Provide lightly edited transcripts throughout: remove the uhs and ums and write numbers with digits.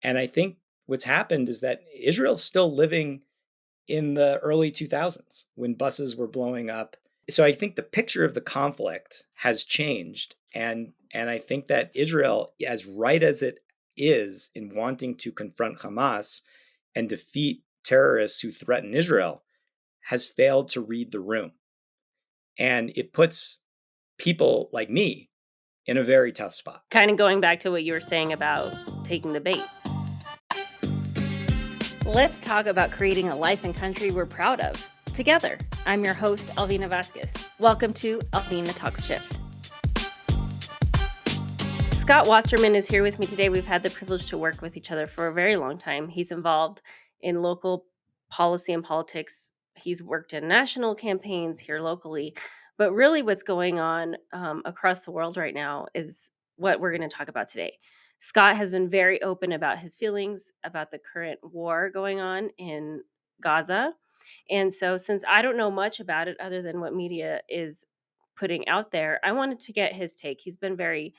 And I think what's happened is that Israel's still living in the early 2000s when buses were blowing up. So I think the picture of the conflict has changed. And I think that Israel, as right as it is in wanting to confront Hamas and defeat terrorists who threaten Israel, has failed to read the room. And it puts people like me in a very tough spot. Kind of going back to what you were saying about taking the bait. Let's talk about creating a life and country we're proud of. Together, I'm your host, Alvina Vasquez. Welcome to Alvina Talks Shift. Scott Wasserman is here with me today. We've had the privilege to work with each other for a very long time. He's involved in local policy and politics. He's worked in national campaigns here locally. But really what's going on across the world right now is what we're going to talk about today. Scott has been very open about his feelings about the current war going on in Gaza. And so since I don't know much about it other than what media is putting out there, I wanted to get his take. He's been very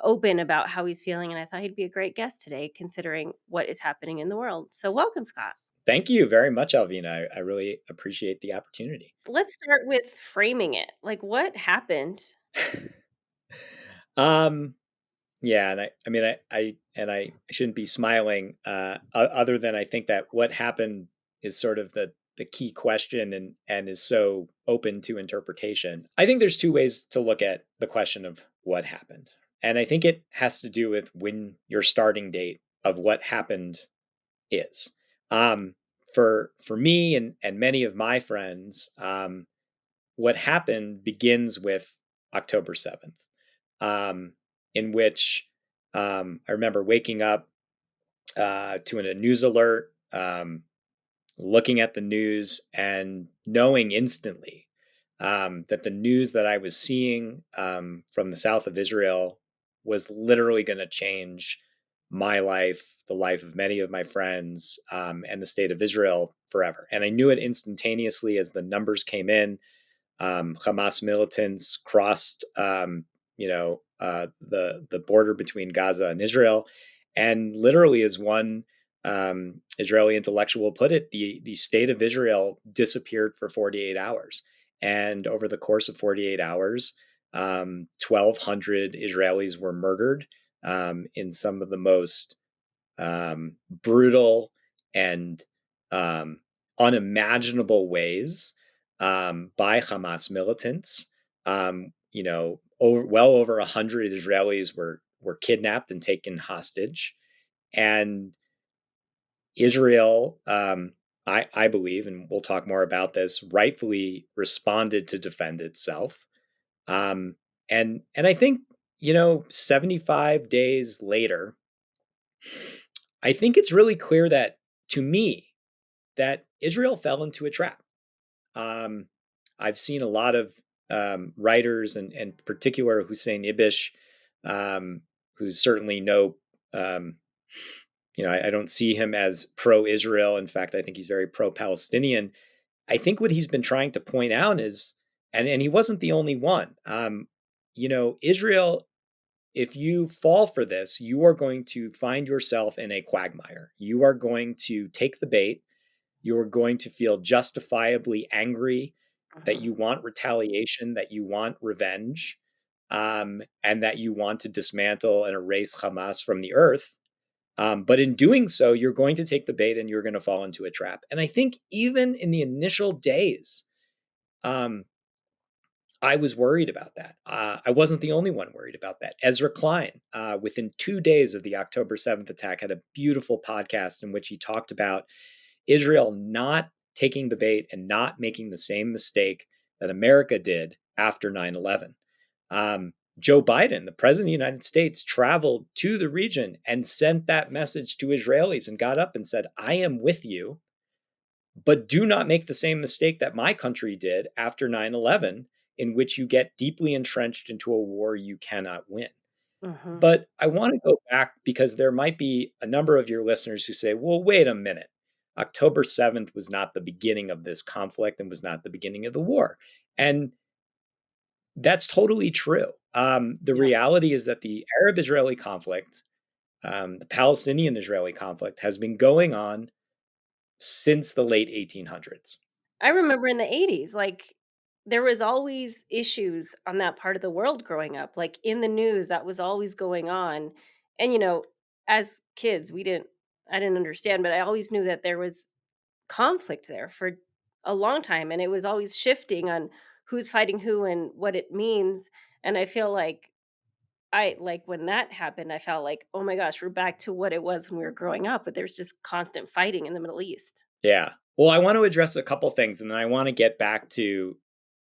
open about how he's feeling, and I thought he'd be a great guest today considering what is happening in the world. So welcome, Scott. Thank you very much, Alvina. I really appreciate the opportunity. Let's start with framing it. Like, what happened? Yeah, and I shouldn't be smiling. Other than I think that what happened is sort of the key question and is so open to interpretation. I think there's two ways to look at the question of what happened, and I think it has to do with when your starting date of what happened is. Um, for me and many of my friends, what happened begins with October 7th, in which I remember waking up to a news alert, looking at the news, and knowing instantly that the news that I was seeing from the south of Israel was literally going to change my life, the life of many of my friends, and the state of Israel forever. And I knew it instantaneously as the numbers came in. Hamas militants crossed, the border between Gaza and Israel, and literally, as one Israeli intellectual put it, the state of Israel disappeared for 48 hours, and over the course of 48 hours, 1,200 Israelis were murdered in some of the most brutal and unimaginable ways by Hamas militants. Well over 100 Israelis were kidnapped and taken hostage, and Israel, I believe, and we'll talk more about this, rightfully responded to defend itself. And I think 75 days later, I think it's really clear that to me that Israel fell into a trap. Um, I've seen a lot of writers, and in particular Hussein Ibish, who's certainly um, I don't see him as pro-Israel. In fact, I think he's very pro-Palestinian. I think what he's been trying to point out is, and he wasn't the only one. Israel, if you fall for this, you are going to find yourself in a quagmire. You are going to take the bait. You're going to feel justifiably angry that you want retaliation, that you want revenge, and that you want to dismantle and erase Hamas from the earth. But in doing so, you're going to take the bait and you're going to fall into a trap. And I think even in the initial days, um, I was worried about that. I wasn't the only one worried about that. Ezra Klein, within 2 days of the October 7th attack, had a beautiful podcast in which he talked about Israel not taking the bait and not making the same mistake that America did after 9/11. Joe Biden, the president of the United States, traveled to the region and sent that message to Israelis and got up and said, I am with you, but do not make the same mistake that my country did after 9/11, in which you get deeply entrenched into a war you cannot win. Mm-hmm. But I want to go back because there might be a number of your listeners who say, well, wait a minute. October 7th was not the beginning of this conflict and was not the beginning of the war. And that's totally true. The Yeah. reality is that the Arab Israeli conflict the Palestinian-Israeli conflict has been going on since the late 1800s. I remember in the '80s, like, there was always issues on that part of the world growing up, like, in the news, that was always going on, and, as kids, I didn't understand, but I always knew that there was conflict there for a long time, and it was always shifting on who's fighting who and what it means, and I feel like when that happened, I felt like, "Oh my gosh, we're back to what it was when we were growing up," but there's just constant fighting in the Middle East. Yeah. Well, I want to address a couple things, and then I want to get back to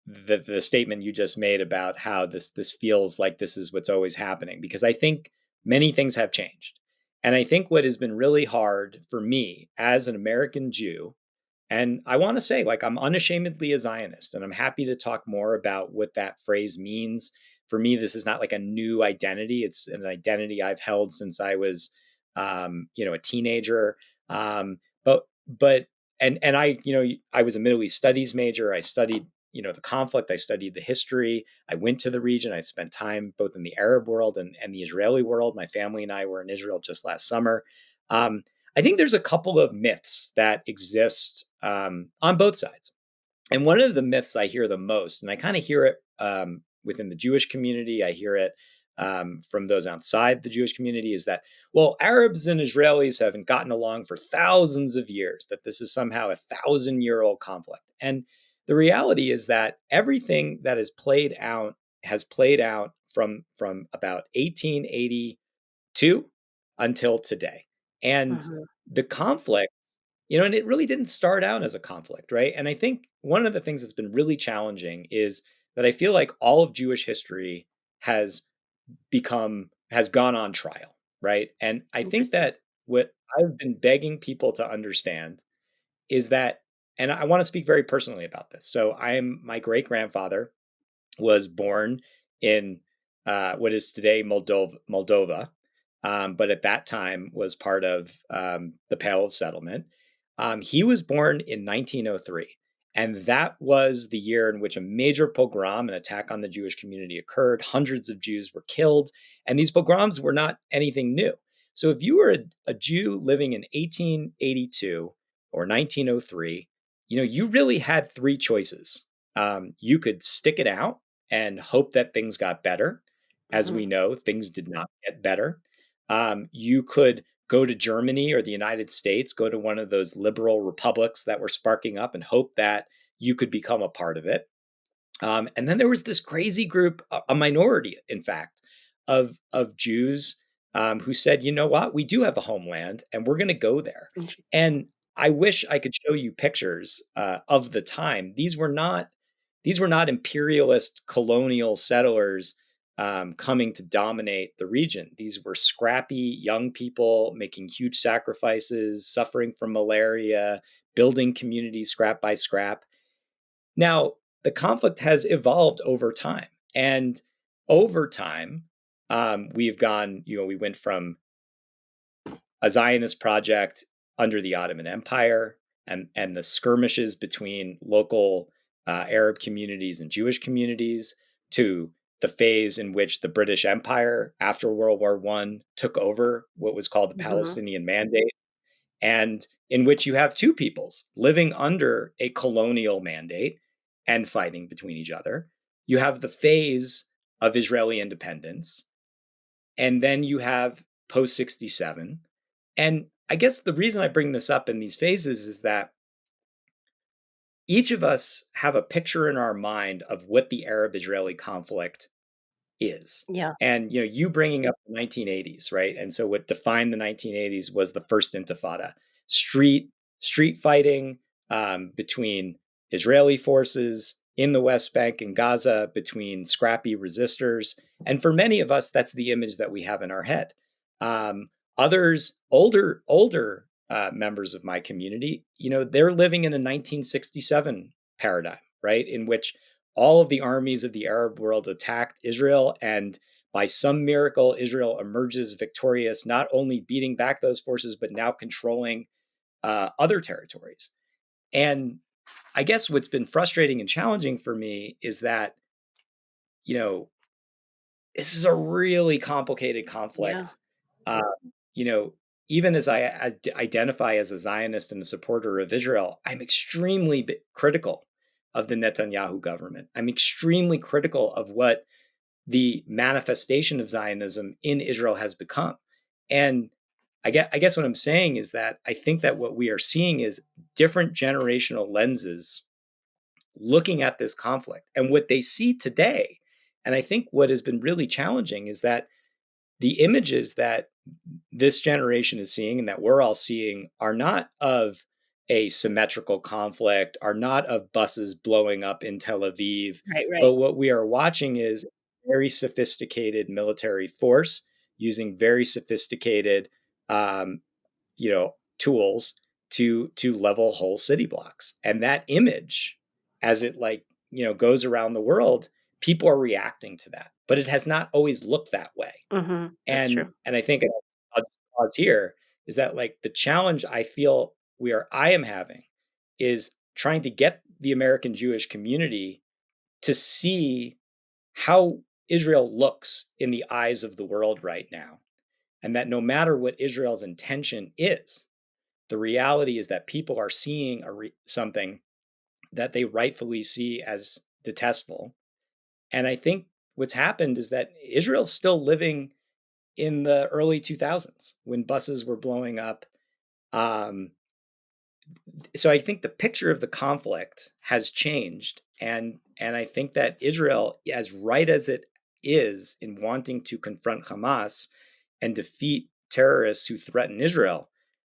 the statement you just made about how this feels like this is what's always happening, because I think many things have changed. And I think what has been really hard for me as an American Jew, and I want to say, like, I'm unashamedly a Zionist, and I'm happy to talk more about what that phrase means. For me, this is not like a new identity. It's an identity I've held since I was, a teenager. But and I, I was a Middle East studies major. I studied, the conflict. I studied the history. I went to the region. I spent time both in the Arab world and the Israeli world. My family and I were in Israel just last summer. Um, I think there's a couple of myths that exist on both sides. And one of the myths I hear the most, and I kind of hear it within the Jewish community, I hear it from those outside the Jewish community, is that, well, Arabs and Israelis haven't gotten along for thousands of years, that this is somehow a 1,000-year-old conflict. And the reality is that everything that has played out from about 1882 until today. And Mhm. the conflict, and it really didn't start out as a conflict, right? And I think one of the things that's been really challenging is that I feel like all of Jewish history has has gone on trial, right? And I think Interesting. that what I've been begging people to understand is that, and I want to speak very personally about this. So my great grandfather was born in what is today Moldova, but at that time was part of the Pale of Settlement. He was born in 1903, and that was the year in which a major pogrom, an attack on the Jewish community, occurred. Hundreds of Jews were killed, and these pogroms were not anything new. So if you were a Jew living in 1882 or 1903, you really had three choices. You could stick it out and hope that things got better. As we Mhm. know, things did not get better. You could go to Germany or the United States, go to one of those liberal republics that were sparking up and hope that you could become a part of it. And then there was this crazy group, a minority, in fact, of Jews who said, you know what, we do have a homeland, and we're going to go there. Interesting. And I wish I could show you pictures of the time. These were not imperialist colonial settlers coming to dominate the region. These were scrappy young people making huge sacrifices, suffering from malaria, building communities scrap by scrap. Now, the conflict has evolved over time. And over time, we went from a Zionist project under the Ottoman Empire and the skirmishes between local Arab communities and Jewish communities to the phase in which the British Empire after World War I took over what was called the Mhm. Palestinian Mandate, and in which you have two peoples living under a colonial mandate and fighting between each other. You have the phase of Israeli independence, and then you have post 67. And I guess the reason I bring this up in these phases is that each of us have a picture in our mind of what the Arab Israeli conflict is. Yeah. And you bringing up the 1980s, right? And so what defined the 1980s was the first Intifada, street street fighting between Israeli forces in the West Bank and Gaza, between scrappy resistors. And for many of us, that's the image that we have in our head. Others, older members of my community, they're living in a 1967 paradigm, right, in which all of the armies of the Arab world attacked Israel, and by some miracle, Israel emerges victorious, not only beating back those forces, but now controlling other territories. And I guess what's been frustrating and challenging for me is that, you know, this is a really complicated Yeah. conflict. you know, even as I identify as a Zionist and a supporter of Israel, I'm extremely critical of the Netanyahu government. I'm extremely critical of what the manifestation of Zionism in Israel has become. And I guess what I'm saying is that I think that what we are seeing is different generational lenses looking at this conflict and what they see today. And I think what has been really challenging is that the images that this generation is seeing and that we're all seeing are not of a symmetrical conflict, are not of buses blowing up in Tel Aviv, Right, right. but what we are watching is very sophisticated military force using very sophisticated, um, tools to level whole city blocks. And that image, as it goes around the world, people are reacting to that. But it has not always looked that way. That's And true. I think I'll just pause here is that like the challenge I feel I am having is trying to get the American Jewish community to see how Israel looks in the eyes of the world right now. And that no matter what Israel's intention is, the reality is that people are seeing something that they rightfully see as detestable. And I think what's happened is that Israel's still living in the early 2000s when buses were blowing up. Um, so I think the picture of the conflict has changed, and I think that Israel, as right as it is in wanting to confront Hamas and defeat terrorists who threaten Israel,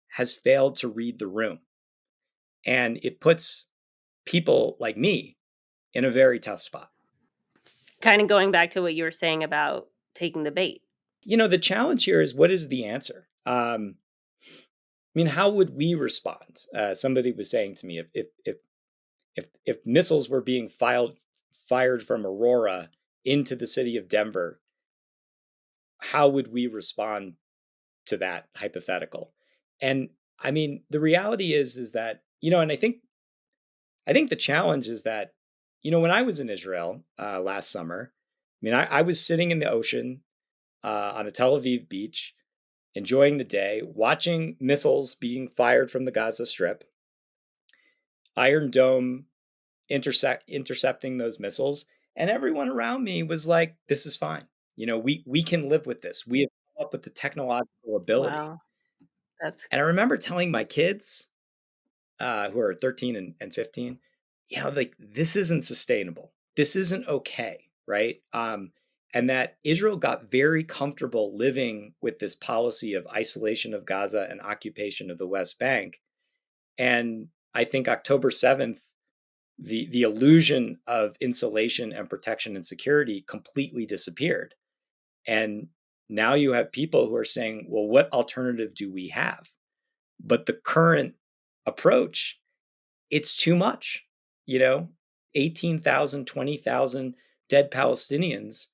has failed to read the room, and it puts people like me in a very tough spot. Kind of going back to what you were saying about taking the bait. The challenge here is what is the answer? I mean, how would we respond? Somebody was saying to me, if missiles were being fired from Aurora into the city of Denver, how would we respond to that hypothetical? And I mean, the reality is that and I think the challenge is that when I was in Israel last summer, I mean, I was sitting in the ocean on a Tel Aviv beach, enjoying the day, watching missiles being fired from the Gaza Strip, Iron Dome intercepting those missiles, and everyone around me was like, "This is fine. We can live with this. We have come up with the technological ability." Wow. That's And I remember telling my kids, who are 13 and 15, like this isn't sustainable. This isn't okay, right? And that Israel got very comfortable living with this policy of isolation of Gaza and occupation of the West Bank. And I think October 7th, the illusion of insulation and protection and security completely disappeared. And now you have people who are saying, well, what alternative do we have? But the current approach, it's too much, you know, 18,000, 20,000 dead Palestinians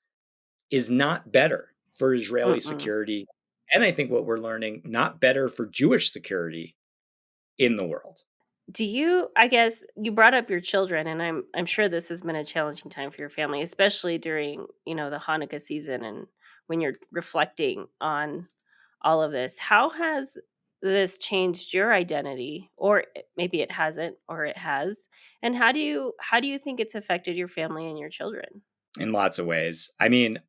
is not better for Israeli mm-mm. security. And I think what we're learning, not better for Jewish security in the world. Do you, I guess you brought up your children, and I'm sure this has been a challenging time for your family, especially during, the Hanukkah season and when you're reflecting on all of this. How has this changed your identity, or maybe it hasn't, or it has? And how do you think it's affected your family and your children? In lots of ways. I mean,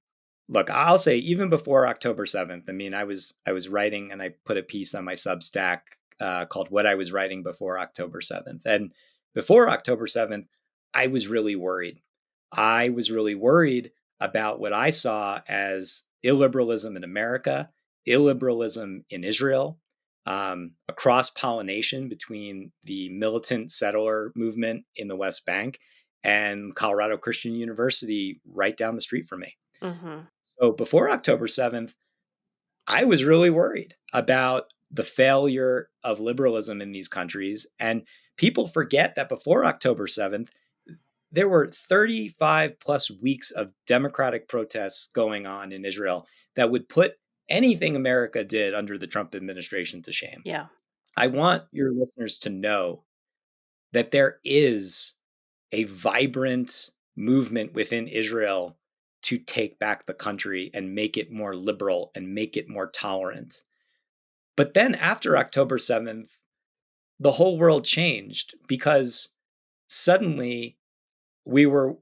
look, I'll say even before October 7th, I mean, I was writing and I put a piece on my Substack called What I Was Writing Before October 7th. And before October 7th, I was really worried. I was really worried about what I saw as illiberalism in America, illiberalism in Israel, a cross pollination between the militant settler movement in the West Bank and Colorado Christian University right down the street from me. Mhm. So before October 7th, I was really worried about the failure of liberalism in these countries. And people forget that before October 7th, there were 35 plus weeks of democratic protests going on in Israel that would put anything America did under the Trump administration to shame. Yeah. I want your listeners to know that there is a vibrant movement within Israel to take back the country and make it more liberal and make it more tolerant. But then after October 7th, the whole world changed because suddenly we were,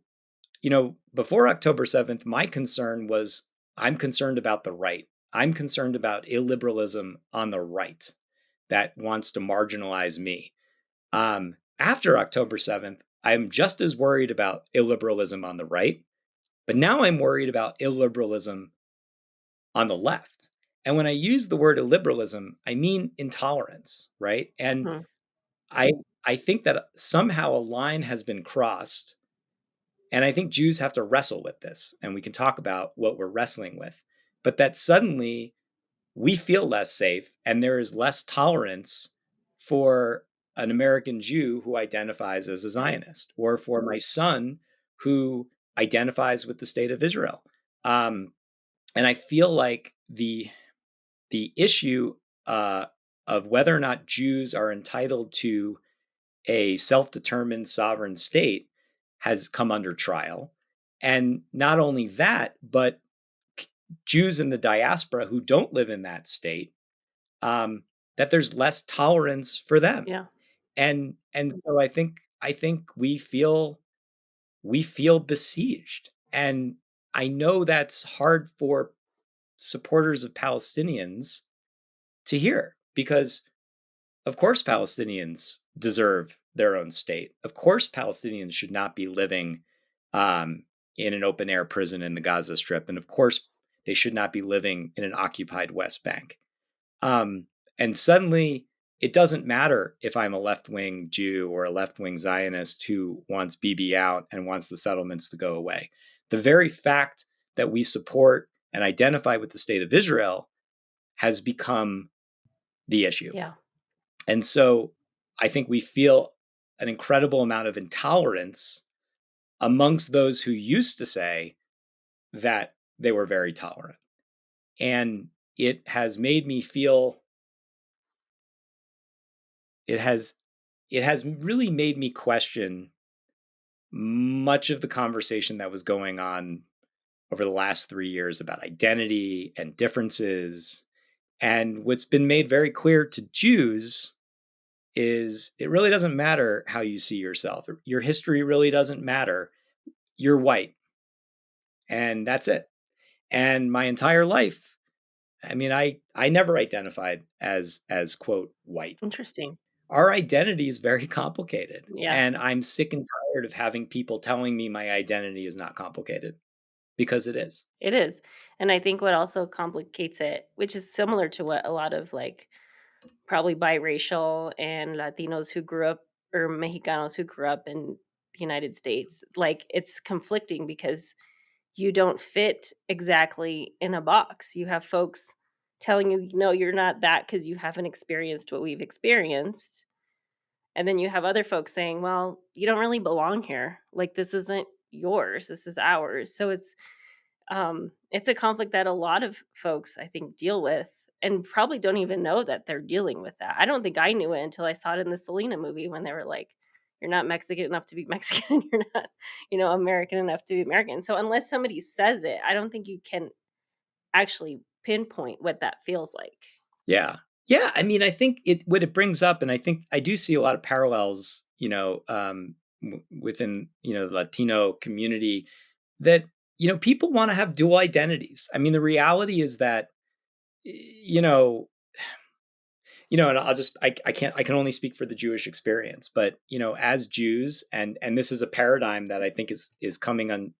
before October 7th, my concern was I'm concerned about the right. I'm concerned about illiberalism on the right that wants to marginalize me. After October 7th, I'm just as worried about illiberalism on the right, but now I'm worried about illiberalism on the left. And when I use the word illiberalism, I mean intolerance, right? And Hmm. I I think that somehow a line has been crossed, and I think Jews have to wrestle with this, and we can talk about what we're wrestling with. But that suddenly we feel less safe, and there is less tolerance for an American Jew who identifies as a Zionist, or for my son who identifies with the state of Israel. Um, and I feel like the issue uh, of whether or not Jews are entitled to a self-determined sovereign state has come under trial. And not only that, but Jews in the diaspora who don't live in that state, that there's less tolerance for them. Yeah. And so I think we feel besieged. And I know that's hard for supporters of Palestinians to hear because of course Palestinians deserve their own state. Of course Palestinians should not be living in an open air prison in the Gaza Strip. And of course they should not be living in an occupied West Bank. Um, and suddenly it doesn't matter if I'm a left wing Jew or a left wing Zionist who wants Bibi out and wants the settlements to go away. The very fact that we support and identify with the state of Israel has become the issue. Yeah. And so I think we feel an incredible amount of intolerance amongst those who used to say that they were very tolerant. And it has made me feel it has really made me question much of the conversation that was going on over the last 3 years about identity and differences. And what's been made very clear to Jews is it really doesn't matter how you see yourself. Your history really doesn't matter. You're white, and that's it. And my entire life, I mean, I never identified as quote white. Interesting. Our identity is very complicated, Yeah. and I'm sick and tired of having people telling me my identity is not complicated because it is. It is. And I think what also complicates it, which is similar to what a lot of like probably biracial and Latinos who grew up or Mexicanos who grew up in the United States, like it's conflicting because you don't fit exactly in a box. You have folks telling you, no, you're not that because you haven't experienced what we've experienced. And then you have other folks saying, well, you don't really belong here. Like this isn't yours. This is ours. So it's a conflict that a lot of folks I think deal with and probably don't even know that they're dealing with that. I don't think I knew it until I saw it in the Selena movie when they were like, you're not Mexican enough to be Mexican, you're not, American enough to be American. So unless somebody says it, I don't think you can actually pinpoint what that feels like. Yeah. Yeah. I mean, I think what it brings up, and I think I do see a lot of parallels, within, the Latino community that, people want to have dual identities. I mean, the reality is that, you know, and I can only speak for the Jewish experience, but, as Jews, and this is a paradigm that I think is coming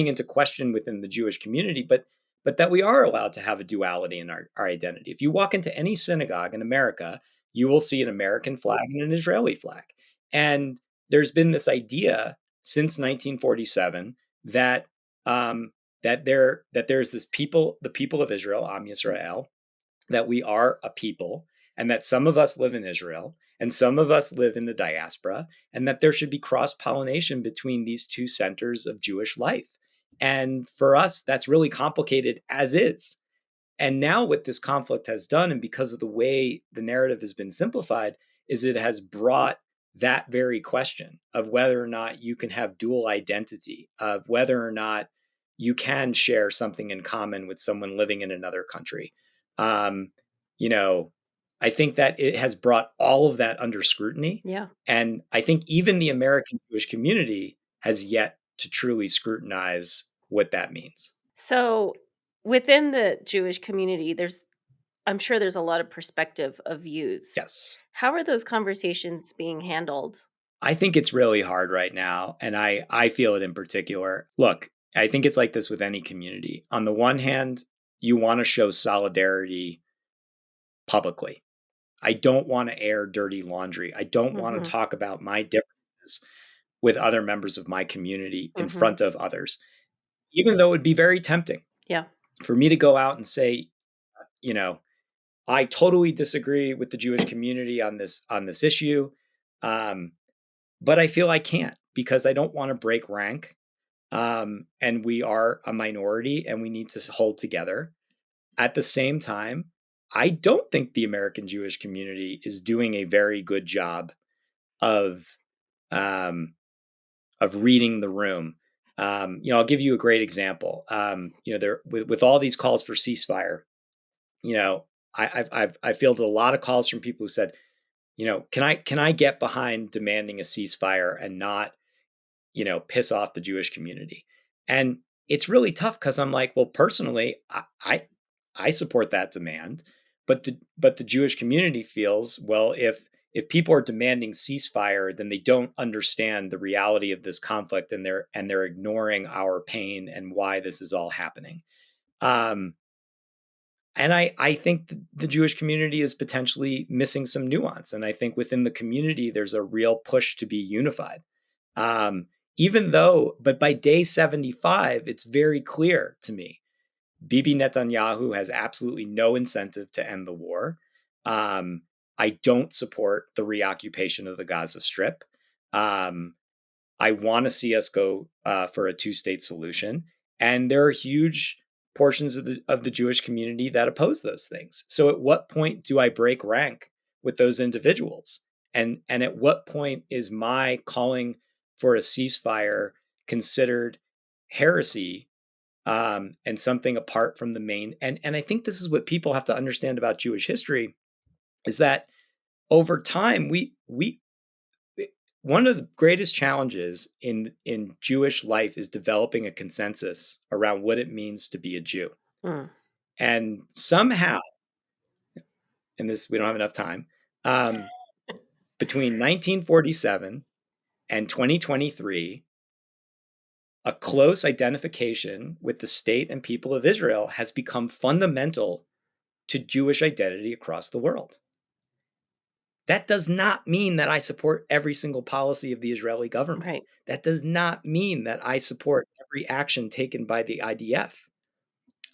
into question within the Jewish community, but that we are allowed to have a duality in our identity. If you walk into any synagogue in America, you will see an American flag and an Israeli flag. And there's been this idea since 1947 that there's this people, the people of Israel, Am Yisrael, that we are a people, and that some of us live in Israel and some of us live in the diaspora, and that there should be cross pollination between these two centers of Jewish life. And for us, that's really complicated as is. And now, what this conflict has done, and because of the way the narrative has been simplified, is it has brought that very question of whether or not you can have dual identity, of whether or not you can share something in common with someone living in another country. Um, you know, I think that it has brought all of that under scrutiny. Yeah. And I think even the American Jewish community has yet to truly scrutinize what that means. So within the Jewish community, I'm sure there's a lot of perspective of views. Yes. How are those conversations being handled? I think it's really hard right now. And I feel it in particular. Look, I think it's like this with any community. On the one hand, you want to show solidarity publicly. I don't want to air dirty laundry. I don't want to Mhm. talk about my differences with other members of my community in Mhm. front of others, even though it would be very tempting Yeah. for me to go out and say, you know, I totally disagree with the Jewish community on this issue, um, but I feel I can't because I don't want to break rank, and we are a minority, and we need to hold together. At the same time, I don't think the American Jewish community is doing a very good job of um, reading the room. I'll give you a great example. There with all these calls for ceasefire. You know, I fielded a lot of calls from people who said, can I get behind demanding a ceasefire and not, piss off the Jewish community? And it's really tough because I'm like, well, personally, I support that demand, but the Jewish community feels, well, if people are demanding ceasefire, then they don't understand the reality of this conflict, and they're ignoring our pain and why this is all happening. Um, and I think the Jewish community is potentially missing some nuance. And I think within the community, there's a real push to be unified. Um, but by day 75, it's very clear to me Bibi Netanyahu has absolutely no incentive to end the war. Um, I don't support the reoccupation of the Gaza Strip. Um, I want to see us go for a two-state solution, and there are huge portions of the Jewish community that oppose those things. So, at what point do I break rank with those individuals? And at what point is my calling for a ceasefire considered heresy, and something apart from the main? And I think this is what people have to understand about Jewish history is that over time we one of the greatest challenges in Jewish life is developing a consensus around what it means to be a Jew. Mm. And somehow, and this we don't have enough time, um, between 1947 and 2023, a close identification with the state and people of Israel has become fundamental to Jewish identity across the world. That does not mean that I support every single policy of the Israeli government. Right. That does not mean that I support every action taken by the IDF.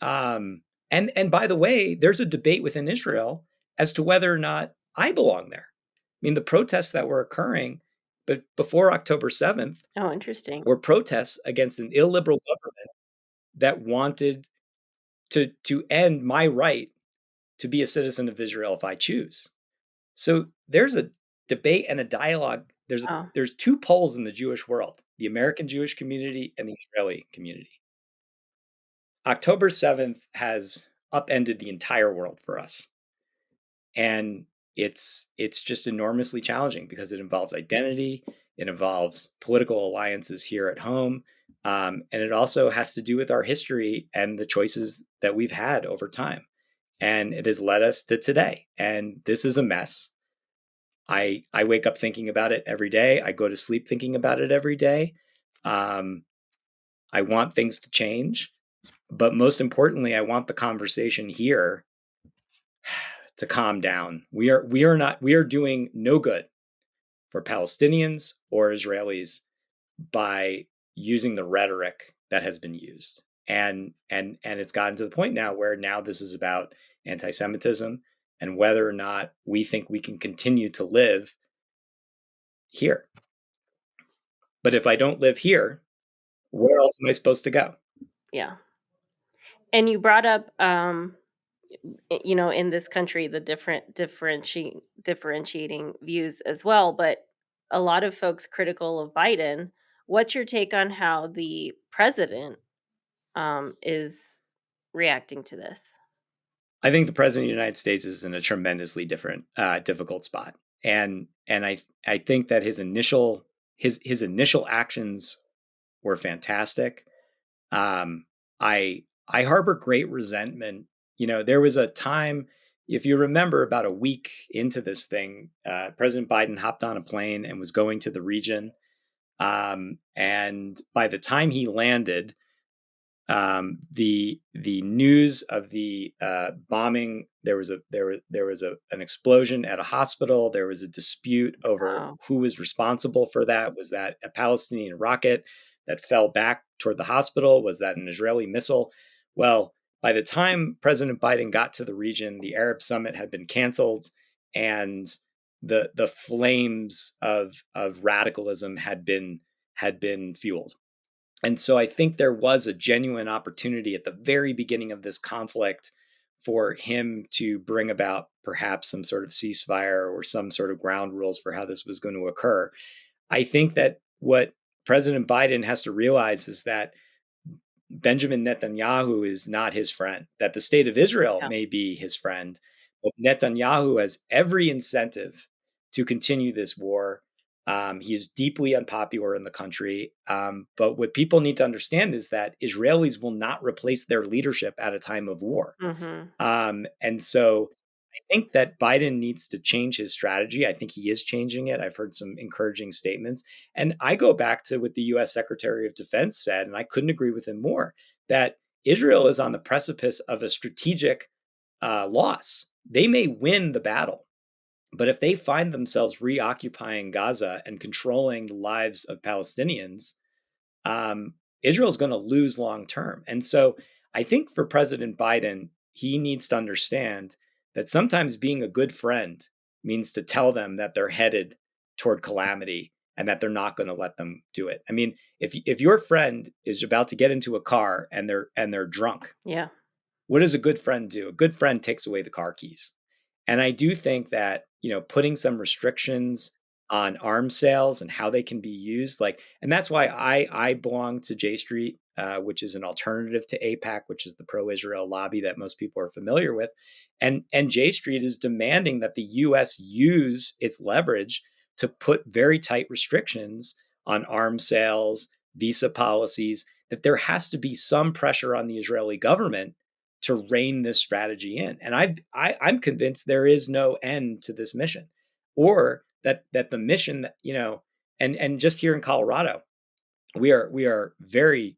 And by the way, there's a debate within Israel as to whether or not I belong there. I mean, the protests that were occurring, but before October 7th, Oh, interesting. were protests against an illiberal government that wanted to end my right to be a citizen of Israel if I choose. So there's a debate and a dialogue. Oh. There's two poles in the Jewish world: the American Jewish community and the Israeli community. October 7th has upended the entire world for us, and it's just enormously challenging because it involves identity, it involves political alliances here at home, and it also has to do with our history and the choices that we've had over time. And it has led us to today. And this is a mess. I wake up thinking about it every day. I go to sleep thinking about it every day. Um, I want things to change, but most importantly, I want the conversation here to calm down. We are doing no good for Palestinians or Israelis by using the rhetoric that has been used. And it's gotten to the point now where now this is about anti-Semitism and whether or not we think we can continue to live here. But if I don't live here, where else am I supposed to go? Yeah. And you brought up in this country the differentiating views as well, but a lot of folks critical of Biden. What's your take on how the president is reacting to this? I think the president of the United States is in a tremendously difficult spot, and I think that his initial actions were fantastic. I harbor great resentment. There was a time, if you remember, about a week into this thing, President Biden hopped on a plane and was going to the region. And by the time he landed, the news of the bombing, there was an explosion at a hospital. There was a dispute over Wow. who was responsible for that. Was that a Palestinian rocket that fell back toward the hospital? Was that an Israeli missile? Well, by the time President Biden got to the region, the Arab summit had been canceled, and the flames of radicalism had been fueled. And so I think there was a genuine opportunity at the very beginning of this conflict for him to bring about perhaps some sort of ceasefire or some sort of ground rules for how this was going to occur. I think that what President Biden has to realize is that Benjamin Netanyahu is not his friend, that the state of Israel Yeah. may be his friend, but Netanyahu has every incentive to continue this war. He is deeply unpopular in the country. But what people need to understand is that Israelis will not replace their leadership at a time of war. Mm-hmm. And so I think that Biden needs to change his strategy. I think he is changing it. I've heard some encouraging statements. And I go back to what the US Secretary of Defense said, and I couldn't agree with him more, that Israel is on the precipice of a strategic loss. They may win the battle, but if they find themselves reoccupying Gaza and controlling the lives of Palestinians, Israel's going to lose long term. And so I think for President Biden, he needs to understand that sometimes being a good friend means to tell them that they're headed toward calamity and that they're not going to let them do it. I mean, if your friend is about to get into a car and they're drunk, Yeah. what does a good friend do? A good friend takes away the car keys. And I do think that, putting some restrictions on arms sales and how they can be used, and that's why I belong to J Street, which is an alternative to APAC, which is the pro-Israel lobby that most people are familiar with. And J Street is demanding that the US use its leverage to put very tight restrictions on arms sales, visa policies, that there has to be some pressure on the Israeli government to rein this strategy in. And I'm convinced there is no end to this mission, or that the mission that, and just here in Colorado, we are very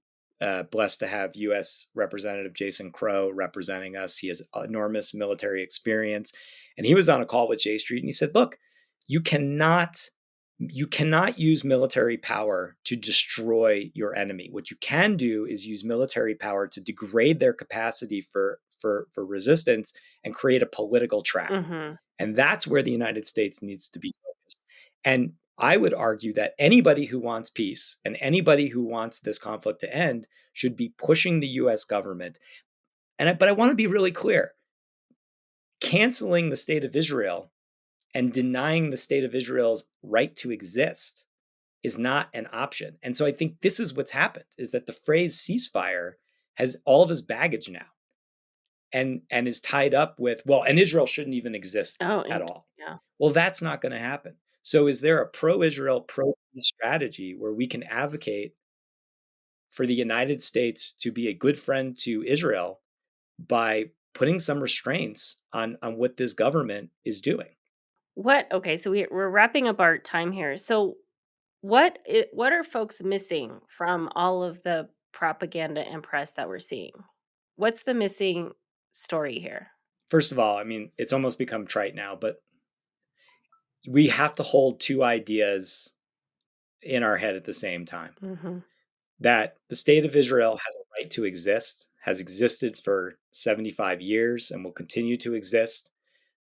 blessed to have U.S. Representative Jason Crow representing us. He has enormous military experience, and he was on a call with J Street, and he said, "Look, you cannot use military power to destroy your enemy. What you can do is use military power to degrade their capacity for resistance and create a political trap." Mm-hmm. And that's where the United States needs to be focused. And I would argue that anybody who wants peace and anybody who wants this conflict to end should be pushing the US government. But I want to be really clear. Canceling the state of Israel and denying the state of Israel's right to exist is not an option. And so I think this is what's happened, is that the phrase ceasefire has all of this baggage now, and is tied up with, well, and Israel shouldn't even exist Oh, at all. yeah. Well, that's not going to happen. So is there a pro-Israel, pro-peace strategy where we can advocate for the United States to be a good friend to Israel by putting some restraints on what this government is doing? Okay, so we're wrapping up our time here. So what are folks missing from all of the propaganda and press that we're seeing? What's the missing story here? First of all, I mean, it's almost become trite now, but we have to hold two ideas in our head at the same time: Mhm. that the state of Israel has a right to exist, has existed for 75 years, and will continue to exist.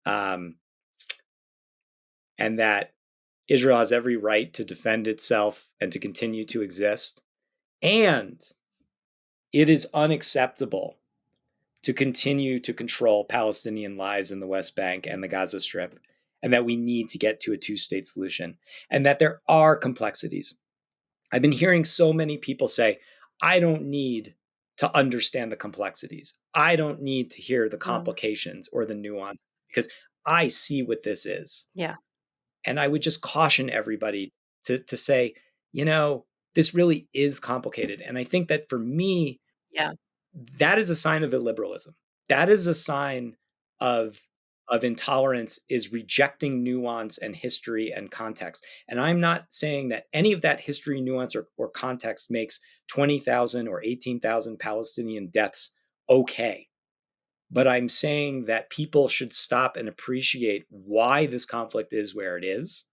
Um, and that Israel has every right to defend itself and to continue to exist. And it is unacceptable to continue to control Palestinian lives in the West Bank and the Gaza Strip, and that we need to get to a two-state solution, and that there are complexities. I've been hearing so many people say, I don't need to understand the complexities. I don't need to hear the Mm. complications or the nuance because I see what this is. Yeah. And I would just caution everybody to say, you know, this really is complicated. And I think that for me, Yeah. that is a sign of illiberalism. That is a sign of of intolerance, is rejecting nuance and history and context. And I'm not saying that any of that history, nuance, or context makes 20,000 or 18,000 Palestinian deaths okay. But I'm saying that people should stop and appreciate why this conflict is where it is.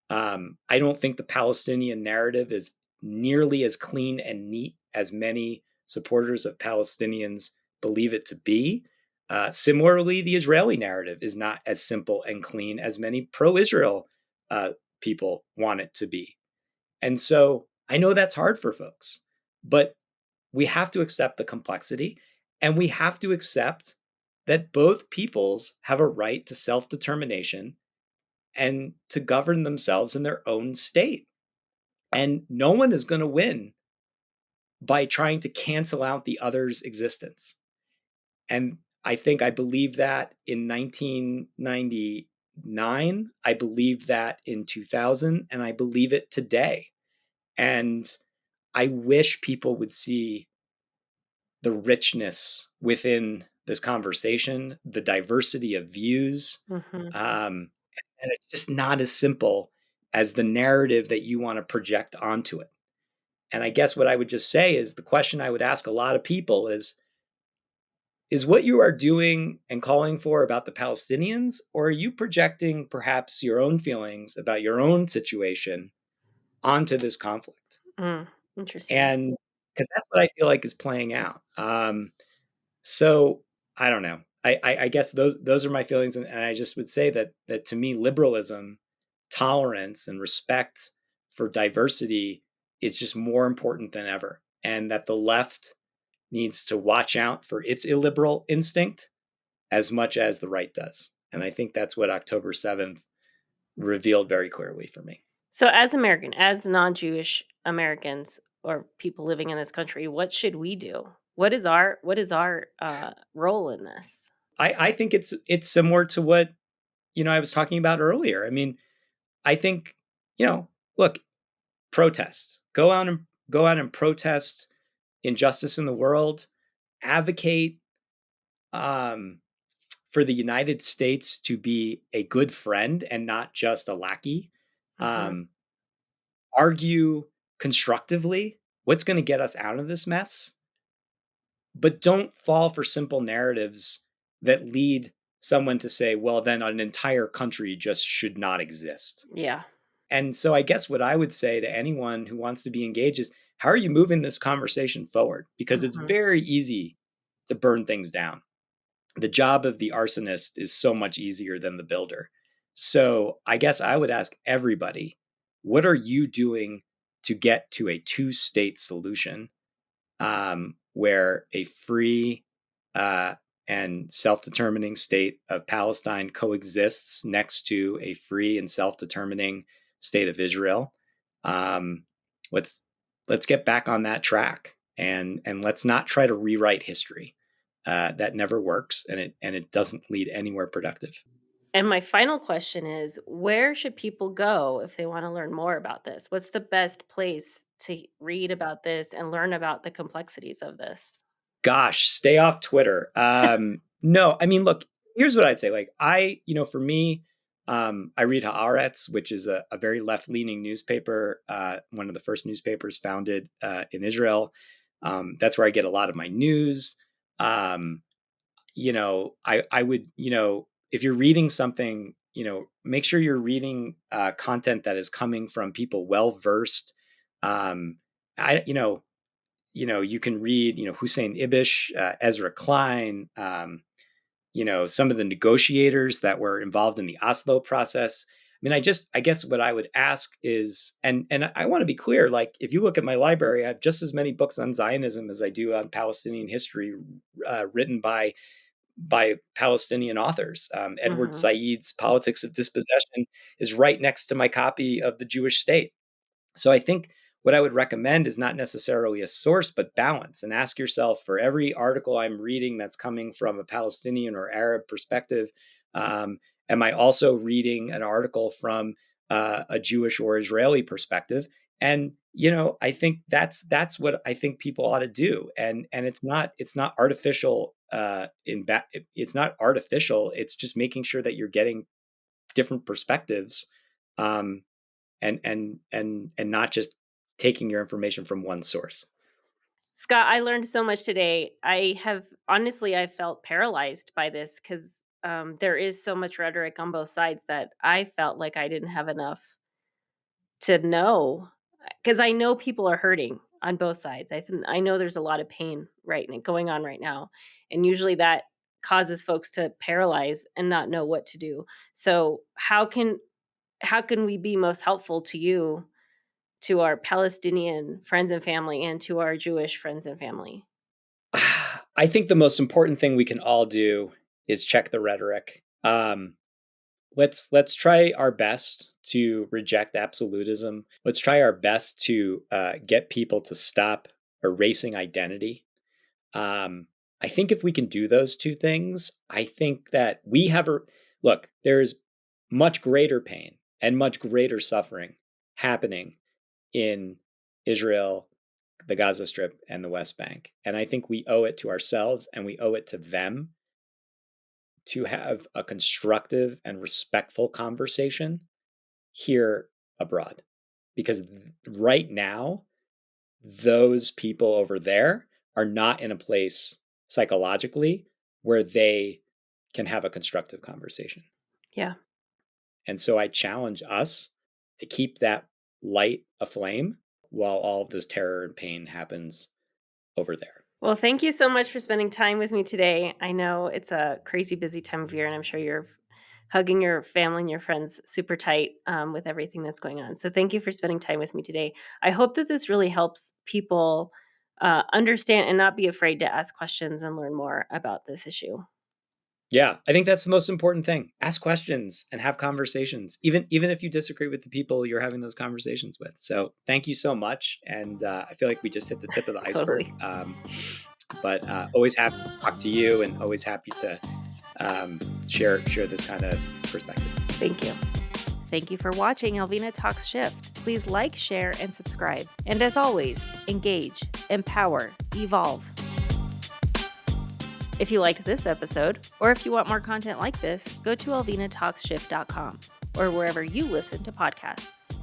I don't think the Palestinian narrative is nearly as clean and neat as many supporters of Palestinians believe it to be. Similarly, the Israeli narrative is not as simple and clean as many pro Israel people want it to be. And so I know that's hard for folks, but we have to accept the complexity, and we have to accept that both peoples have a right to self determination and to govern themselves in their own state. And no one is going to win by trying to cancel out the other's existence. And I think I believed that in 1999. I believed that in 2000, and I believe it today. And I wish people would see the richness within this conversation, the diversity of views. Hmm. Um, and it's just not as simple as the narrative that you want to project onto it. And I guess what I would just say is the question I would ask a lot of people is what you are doing and calling for about the Palestinians, or are you projecting perhaps your own feelings about your own situation onto this conflict? Mm. Interesting. And because that's what I feel like is playing out. So I don't know. I guess those are my feelings, and I just would say that to me, liberalism, tolerance, and respect for diversity is just more important than ever, and that the left needs to watch out for its illiberal instinct as much as the right does. And I think that's what October 7th revealed very clearly for me. So, as American, as non-Jewish Americans or people living in this country, what should we do? What is our role in this? I think it's similar to what I was talking about earlier. I mean, I think look, protest, go out and protest injustice in the world, advocate um, for the United States to be a good friend and not just a lackey. Hmm. Um, argue constructively what's going to get us out of this mess, but don't fall for simple narratives that lead someone to say, well, then an entire country just should not exist. Yeah. And so I guess what I would say to anyone who wants to be engaged is, how are you moving this conversation forward? Because it's Hmm. very easy to burn things down. The job of the arsonist is so much easier than the builder. So I guess I would ask everybody, what are you doing to get to a two-state solution, where a free uh, and self-determining state of Palestine coexists next to a free and self-determining state of Israel? Um, let's let's get back on that track, and let's not try to rewrite history. That never works, and it doesn't lead anywhere productive. And my final question is, where should people go if they want to learn more about this? What's the best place to read about this and learn about the complexities of this? Gosh, stay off Twitter. No, I mean, look, here's what I'd say. Like, for me, I read Haaretz, which is a very left leaning newspaper, one of the first newspapers founded in Israel. That's where I get a lot of my news. Um, I would, if you're reading something, make sure you're reading content that is coming from people well versed. Um, I, you can read, Hussein Ibish, Ezra Klein, some of the negotiators that were involved in the Oslo process. I mean, I guess what I would ask is, and I want to be clear, like, if you look at my library, I have just as many books on Zionism as I do on Palestinian history, written by Palestinian authors. Edward Hmm. Said's Politics of Dispossession is right next to my copy of The Jewish State. So I think what I would recommend is not necessarily a source, but balance, and ask yourself, for every article I'm reading that's coming from a Palestinian or Arab perspective, am I also reading an article from a Jewish or Israeli perspective? And I think that's what I think people ought to do. And it's not artificial. It's not artificial. It's just making sure that you're getting different perspectives, um, and not just taking your information from one source. Scott, I learned so much today. I felt paralyzed by this because there is so much rhetoric on both sides that I felt like I didn't have enough to know, because I know people are hurting on both sides. I know there's a lot of pain going on right now, and usually that causes folks to paralyze and not know what to do. So how can we be most helpful to you, to our Palestinian friends and family, and to our Jewish friends and family? I think the most important thing we can all do is check the rhetoric. Let's try our best to reject absolutism. Let's try our best to get people to stop erasing identity. I think if we can do those two things, I think that we have look. There's much greater pain and much greater suffering happening in Israel, the Gaza Strip, and the West Bank. And I think we owe it to ourselves and we owe it to them to have a constructive and respectful conversation here abroad. Because right now, those people over there are not in a place psychologically where they can have a constructive conversation. Yeah. And so I challenge us to keep that light aflame while all of this terror and pain happens over there. Well, thank you so much for spending time with me today. I know it's a crazy busy time of year, and I'm sure you're hugging your family and your friends super tight with everything that's going on. So thank you for spending time with me today. I hope that this really helps people understand and not be afraid to ask questions and learn more about this issue. Yeah, I think that's the most important thing. Ask questions and have conversations, even if you disagree with the people you're having those conversations with. So thank you so much. And I feel like we just hit the tip of the iceberg. Totally. But always happy to talk to you, and always happy to share this kind of perspective. Thank you. Thank you for watching Alvina Talks Shift. Please like, share, and subscribe. And as always, engage, empower, evolve. If you liked this episode, or if you want more content like this, go to alvinatalksshift.com or wherever you listen to podcasts.